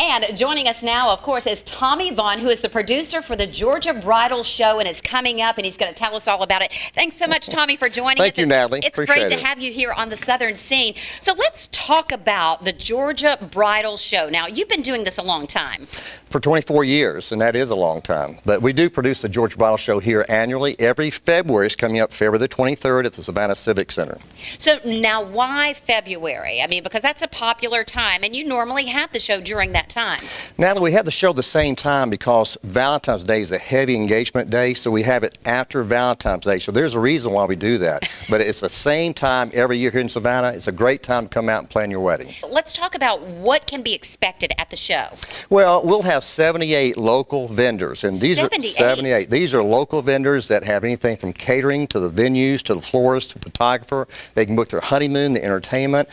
And joining us now, of course, is Tommy Vaughn, who is the producer for the Georgia Bridal Show, and it's coming up, and he's going to tell us all about it. Thanks so much, Tommy, for joining us. Thank you, Natalie. It's great to have you here on the Southern Scene. So let's talk about the Georgia Bridal Show. Now, you've been doing this a long time. For 24 years, and that is a long time. But we do produce the Georgia Bridal Show here annually. Every February is coming up February the 23rd at the Savannah Civic Center. So now, why February? I mean, because that's a popular time, and you normally have the show during that time. Natalie, we have the show the same time because Valentine's Day is a heavy engagement day, so we have it after Valentine's Day. So there's a reason why we do that. But it's the same time every year here in Savannah. It's a great time to come out and plan your wedding. Let's talk about what can be expected at the show. Well, we'll have 78 local vendors, and these 78. are 78. These are local vendors that have anything from catering to the venues to the florist to photographer. They can book their honeymoon, the entertainment.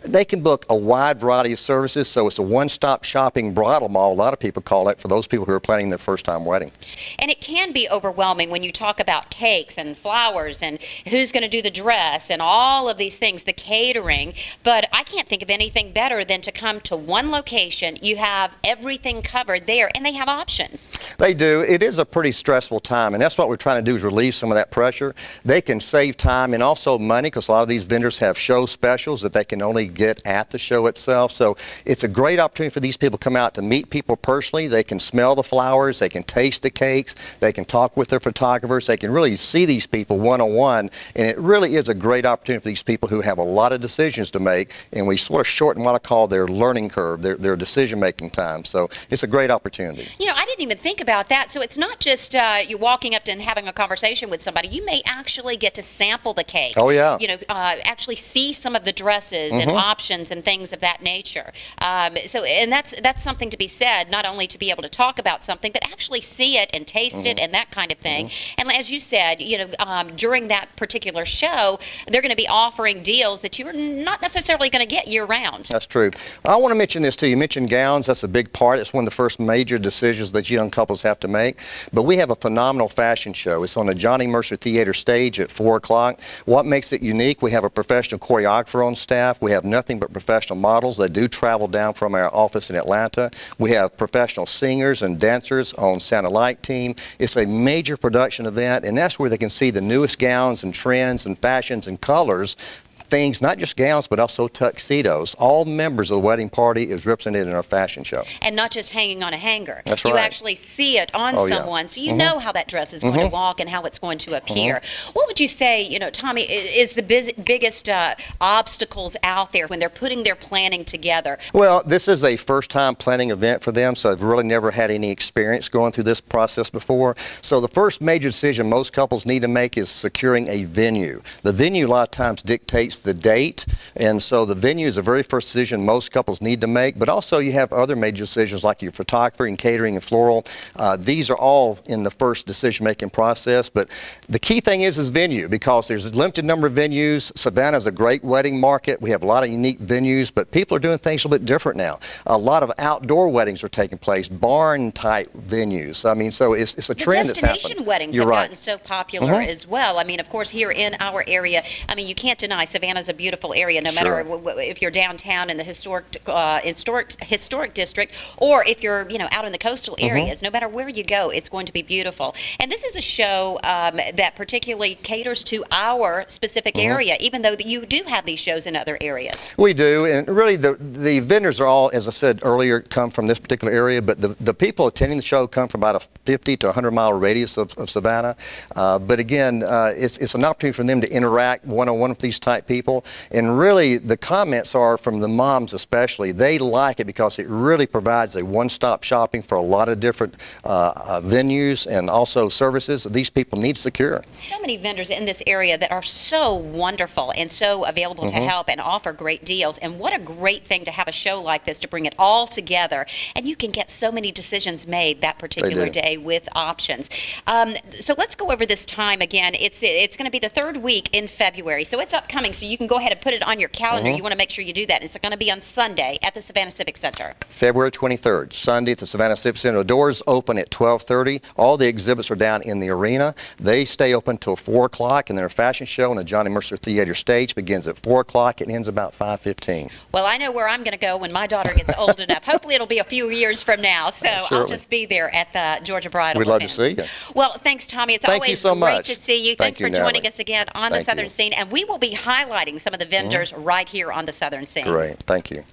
They can book a wide variety of services, so it's a one-stop shopping bridal mall. A lot of people call it for those people who are planning their first-time wedding. And it can be overwhelming when you talk about cakes and flowers and who's going to do the dress and all of these things, the catering. But I can't think of anything better than to come to one location. You have everything covered there, and they have options. They do. It is a pretty stressful time, and that's what we're trying to do is relieve some of that pressure. They can save time and also money because a lot of these vendors have show specials that they can only get at the show itself. So it's a great opportunity for these people to come out to meet people personally. They can smell the flowers, they can taste the cakes, they can talk with their photographers, they can really see these people one-on-one, and it really is a great opportunity for these people who have a lot of decisions to make, and we sort of shorten what I call their learning curve, their decision-making time. So it's a great opportunity. You know, I didn't even think about that. So it's not just you walking up to and having a conversation with somebody. You may actually get to sample the cake. Oh, yeah. You know, actually see some of the dresses and options and things of that nature. And that's something to be said, not only to be able to talk about something, but actually see it and taste it and that kind of thing. And as you said, you know, during that particular show, they're going to be offering deals that you're not necessarily going to get year-round. That's true. I want to mention this too. You mentioned gowns. That's a big part. It's one of the first major decisions that young couples have to make. But we have a phenomenal fashion show. It's on the Johnny Mercer Theater stage at 4 o'clock. What makes it unique? We have a professional choreographer on staff. We have nothing but professional models that do travel down from our office in Atlanta. We have professional singers and dancers on Santa Light team. It's a major production event, and that's where they can see the newest gowns and trends and fashions and colors. Things, not just gowns, but also tuxedos. All members of the wedding party is represented in our fashion show. And not just hanging on a hanger. That's you right. actually see it on someone, so you know how that dress is going to walk and how it's going to appear. What would you say, you know, Tommy, is the biggest obstacles out there when they're putting their planning together? Well, this is a first-time planning event for them, so they've really never had any experience going through this process before. So the first major decision most couples need to make is securing a venue. The venue a lot of times dictates the date, and so the venue is the very first decision most couples need to make, but also you have other major decisions like your photography and catering and floral. These are all in the first decision-making process, but the key thing is venue, because there's a limited number of venues. Savannah is a great wedding market. We have a lot of unique venues, but people are doing things a little bit different now. A lot of outdoor weddings are taking place, barn-type venues. I mean, so it's a trend that's happening. Destination weddings have gotten so popular as well. I mean, of course, here in our area, I mean, you can't deny Savannah's a beautiful area, no matter if you're downtown in the historic district, or if you're, you know, out in the coastal areas. No matter where you go, it's going to be beautiful. And this is a show that particularly caters to our specific area, even though you do have these shows in other areas. We do, and really the vendors are all, as I said earlier, come from this particular area, but the people attending the show come from about a 50 to 100 mile radius of Savannah. But again, it's an opportunity for them to interact one-on-one with these type people. And really, the comments are from the moms especially. They like it because it really provides a one-stop shopping for a lot of different venues and also services that these people need to secure. So many vendors in this area that are so wonderful and so available to help and offer great deals. And what a great thing to have a show like this to bring it all together. And you can get so many decisions made that particular day with options. So let's go over this time again. It's going to be the third week in February, so it's upcoming. So you can go ahead and put it on your calendar. You want to make sure you do that. It's going to be on Sunday at the Savannah Civic Center. February 23rd, Sunday at the Savannah Civic Center. The doors open at 12:30. All the exhibits are down in the arena. They stay open till 4 o'clock, and then a fashion show on the Johnny Mercer Theater stage begins at 4 o'clock. It ends about 5:15. Well, I know where I'm going to go when my daughter gets old enough. Hopefully it'll be a few years from now, so I'll just be there at the Georgia Bridal We'd love to see you. Well, thanks, Tommy. It's Thank you always so great much. to see you. Thank Thanks you, for joining Natalie. us again on the Thank Southern you. Scene, and we will be highlighting some of the vendors right here on the Southern Scene. Great. Thank you.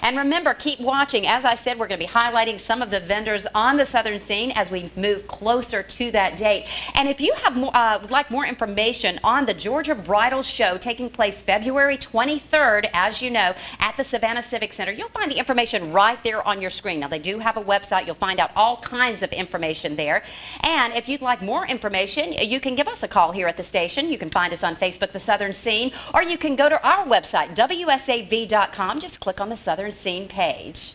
And remember, keep watching. As I said, we're going to be highlighting some of the vendors on the Southern Scene as we move closer to that date. And if you have more, would like more information on the Georgia Bridal Show taking place February 23rd, as you know, at the Savannah Civic Center, you'll find the information right there on your screen. Now, they do have a website. You'll find out all kinds of information there. And if you'd like more information, you can give us a call here at the station. You can find us on Facebook, The Southern Scene, or you can go to our website, WSAV.com. Just click on the Southern Scene page.